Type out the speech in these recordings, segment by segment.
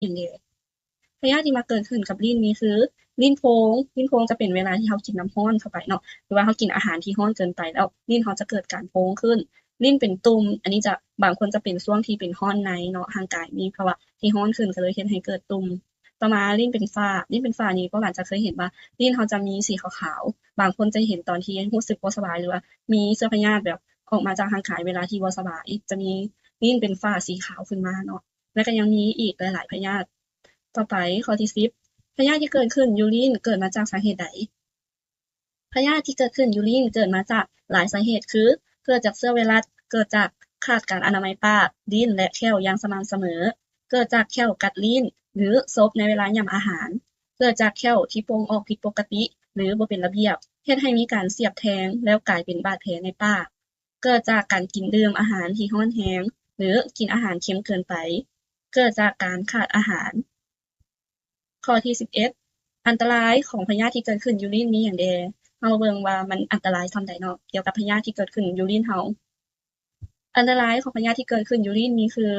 อย่างเดียวพยาธิที่มาเกิดขึ้นกับลิ้นนี้คือลิ้นโพงลิ้นโพงจะเป็นเวลาที่เรากินน้ำร้อนเข้าไปเนาะหรือว่าเรากินอาหารที่ร้อนเกินไปแล้วลิ้นเราจะเกิดการโพงขึ้นลิ้นเป็นตุ่มอันนี้จะบางคนจะเป็นช่วงที่เป็นร้อนในเนาะร่างกายมีภาวะที่ร้อนขึ้นก็เลยเฮ็ดให้เกิดตุ่มต่อมาลิ้นเป็นฝ้าลิ้นเป็นฝ้านี่พวกหลานจะเคยเห็นว่าลิ้นเราจะมีสีขาวๆบางคนจะเห็นตอนที่รู้สึกบ่สบายหรือว่ามีเชื้อพยาธิแบบออกมาจากร่างกายเวลาที่บ่สบายจะมีลิ้นเป็นฝ้าสีขาวขึ้นมาเนาะแล้วก็ยังมีอีกหลายๆพยาธิ ต่อไปข้อที่10พยาธิที่เกิดขึ้นยูรินเกิดมาจากสาเหตุใดพยาธิที่เกิดขึ้นยูรินเกิดมาจากหลายสาเหตุคือเกิดจากเชื้อไวรัสเกิดจากขาดการอนามัยปากลิ้นและแข้วอย่างสม่ำเสมอเกิดจากแข้วกัดลิ้นหรือซบในเวลาย่ำอาหารเกิดจากแข้วที่โป่งออกผิดปกติหรือบ่เป็นระเบียบเฮ็ดให้มีการเสียบแทงแล้วกลายเป็นบาดแผลในปากเกิดจากการกินดื่มอาหารที่ร้อนแรงหรือกินอาหารเค็มเกินไปเกิดจากการขาดอาหาร ข้อที่11อันตรายของพยาธิที่เกิดขึ้นอยู่ลิ้นมีหยังแหน่เรามาเบิ่งว่ามันอันตรายส่ำใดเนาะเกี่ยวกับพยาธิที่เกิดขึ้นอยู่ลิ้นเราอันตรายของพยาธิที่เกิดขึ้นอยู่ลิ้นนี้คือ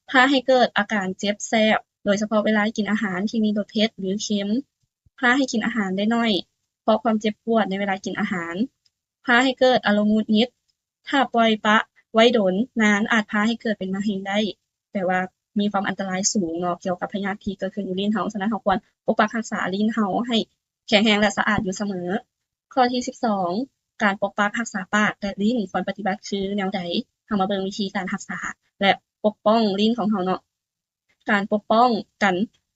พาให้เกิดอาการเจ็บแสบโดยเฉพาะเวลากินอาหารที่มีรสเผ็ดหรือเค็มพาให้กินอาหารได้น้อยเพราะความเจ็บปวดในเวลากินอาหารพาให้เกิดอารมณ์หงุดหงิดถ้าปล่อยปละไว้ดนนานอาจพาให้เกิดเป็นมะเร็งได้แปลว่ามีความอันตรายสูงเนาะเกี่ยวกับพยาธิที่เกิดขึ้นอยู่ลิ้นเราฉะนั้นเราควรปกปักรักษาลิ้นเราให้แข็งแรงและสะอาดอยู่เสมอข้อที่12การปกปักรักษาปากและลิ้นควรปฏิบัติคือแนวใดเรามาเบิ่งวิธีการรักษาและปกป้องลิ้นของเราเนาะการปกป้องกัน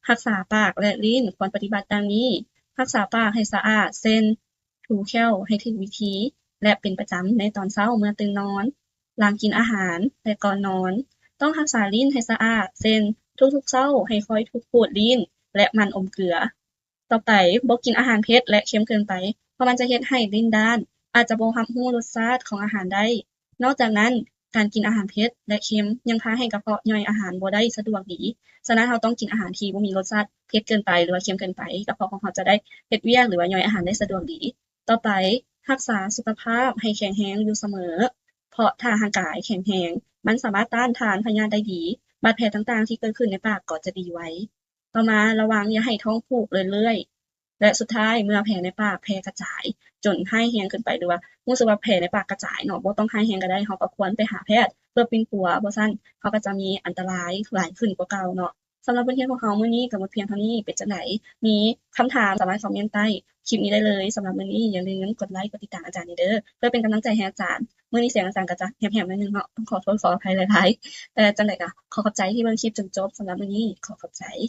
รักษาปากและลิ้นควรปฏิบัติดังนี้รักษาปากให้สะอาดเช่นถูแค้วให้ถูกวิธีและเป็นประจำในตอนเช้าเมื่อตื่นนอนหลังกินอาหารและก่อนนอนต้องรักษาลิ้นให้สะอาดเช่นทุกๆเช้าให้คอยถูขูดลิ้นและหมั่นอมเกลือต่อไปบ่กินอาหารเผ็ดและเค็มเกินไปเพราะมันจะเฮ็ดให้ลิ้นด้านอาจจะบ่รับรู้รสชาติของอาหารได้นอกจากนั้นการกินอาหารเผ็ดและเค็มยังพาให้กระเพาะย่อยอาหารบ่ได้สะดวกดีฉะนั้นเราต้องกินอาหารที่บ่มีรสชาติเผ็ดเกินไปหรือว่าเค็มเกินไปกระเพาะของเราจะได้เฮ็ดเวียกหรือว่าย่อยอาหารได้สะดวกดีต่อไปรักษาสุขภาพให้แข็งแรงอยู่เสมอเพราะถ้าร่างกายแข็งแรงมันสามารถต้านทานพยาธิได้ดีบาดแผลต่างๆที่เกิดขึ้นในปากก็จะดีไว้ต่อมาระวังอย่าให้ท้องผูกเรื่อยๆและสุดท้ายเมื่อแผลในปากแพร่กระจายจนร้ายแรงเกินไปหรือว่ารู้สึกว่าแผลในปากกระจายเนาะบ่ต้องร้ายแรงก็ได้เราก็ควรไปหาแพทย์เพื่อเป็นปัวบ่ซั้นเราก็จะมีอันตรายหลายขึ้นกว่าเก่าเนาะสำหรับบทเรียนของเรามื้อนี้ก็หมดเพียงเท่านี้เป็นจั่งใดมีคำถามสามารถคอมเมนต์ใต้คลิปนี้ได้เลยสำหรับมื้อนี้อย่าลืมกดไลค์กดติดตามอาจารย์นี่เด้อเพื่อเป็นกำลังใจให้อาจารย์มื้อนี้เสียงอาจารย์ก็จะแหบๆนิดหนึ่งเนาะต้องขอโทษขออภัยหลายๆแต่จั่งใดก็ขอขอบใจที่เบิ่งคลิปจนจบสำหรับมื้อนี้ขอขอบใจ